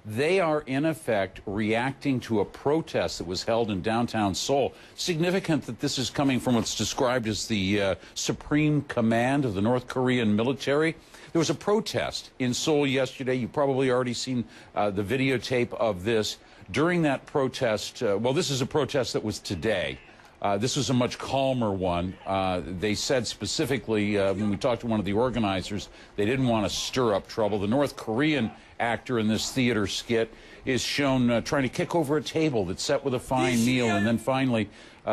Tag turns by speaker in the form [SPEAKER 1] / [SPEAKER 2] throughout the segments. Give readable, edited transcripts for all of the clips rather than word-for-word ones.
[SPEAKER 1] They are, in effect, reacting to a protest that was held in downtown Seoul. Significant that this is coming from what's described as the Supreme Command of the North Korean military. There was a protest in Seoul yesterday. You've probably already seen the videotape of this. During that protest, well, this is a protest that was today. This was a much calmer one. They said specifically, when we talked to one of the organizers, they didn't want to stir up trouble. The North Korean actor in this theater skit is shown trying to kick over a table that's set with a fine meal. And then finally,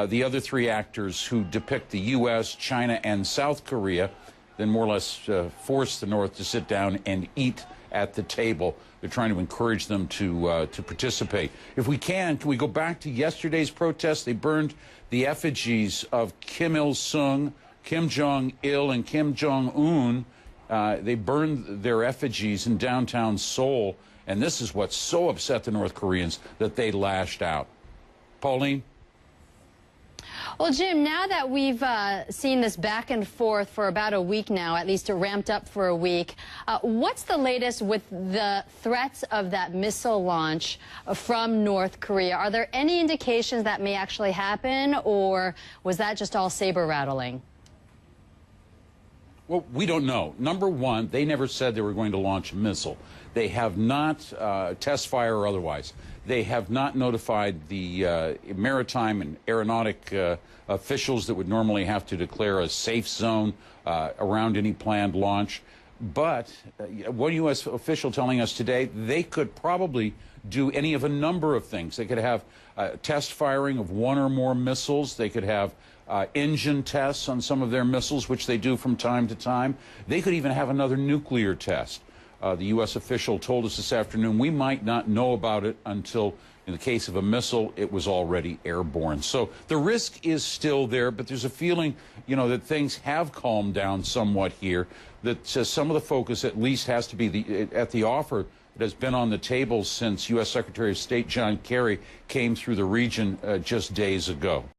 [SPEAKER 1] the other three actors who depict the U.S., China, and South Korea, then more or less force the North to sit down and eat at the table. They're trying to encourage them to participate. If we can we go back to yesterday's protest? They burned the effigies of Kim Il-sung, Kim Jong-il, and Kim Jong-un. They burned their effigies in downtown Seoul, and this is what so upset the North Koreans that they lashed out. Pauline?
[SPEAKER 2] Well, Jim, now that we've seen this back and forth for about a week now, at least it ramped up for a week, what's the latest with the threats of that missile launch from North Korea? Are there any indications that may actually happen, or was that just all saber rattling?
[SPEAKER 1] Well, we don't know. Number one, they never said they were going to launch a missile. They have not, test fire or otherwise, they have not notified the maritime and aeronautic officials that would normally have to declare a safe zone around any planned launch. But one U.S. official telling us today they could probably do any of a number of things. They could have test firing of one or more missiles. They could have engine tests on some of their missiles, which they do from time to time. They could even have another nuclear test. The U.S. official told us this afternoon we might not know about it until, in the case of a missile, it was already airborne. So the risk is still there, but there's a feeling, you know, that things have calmed down somewhat here, that some of the focus at least has to be at the offer that has been on the table since U.S. Secretary of State John Kerry came through the region just days ago.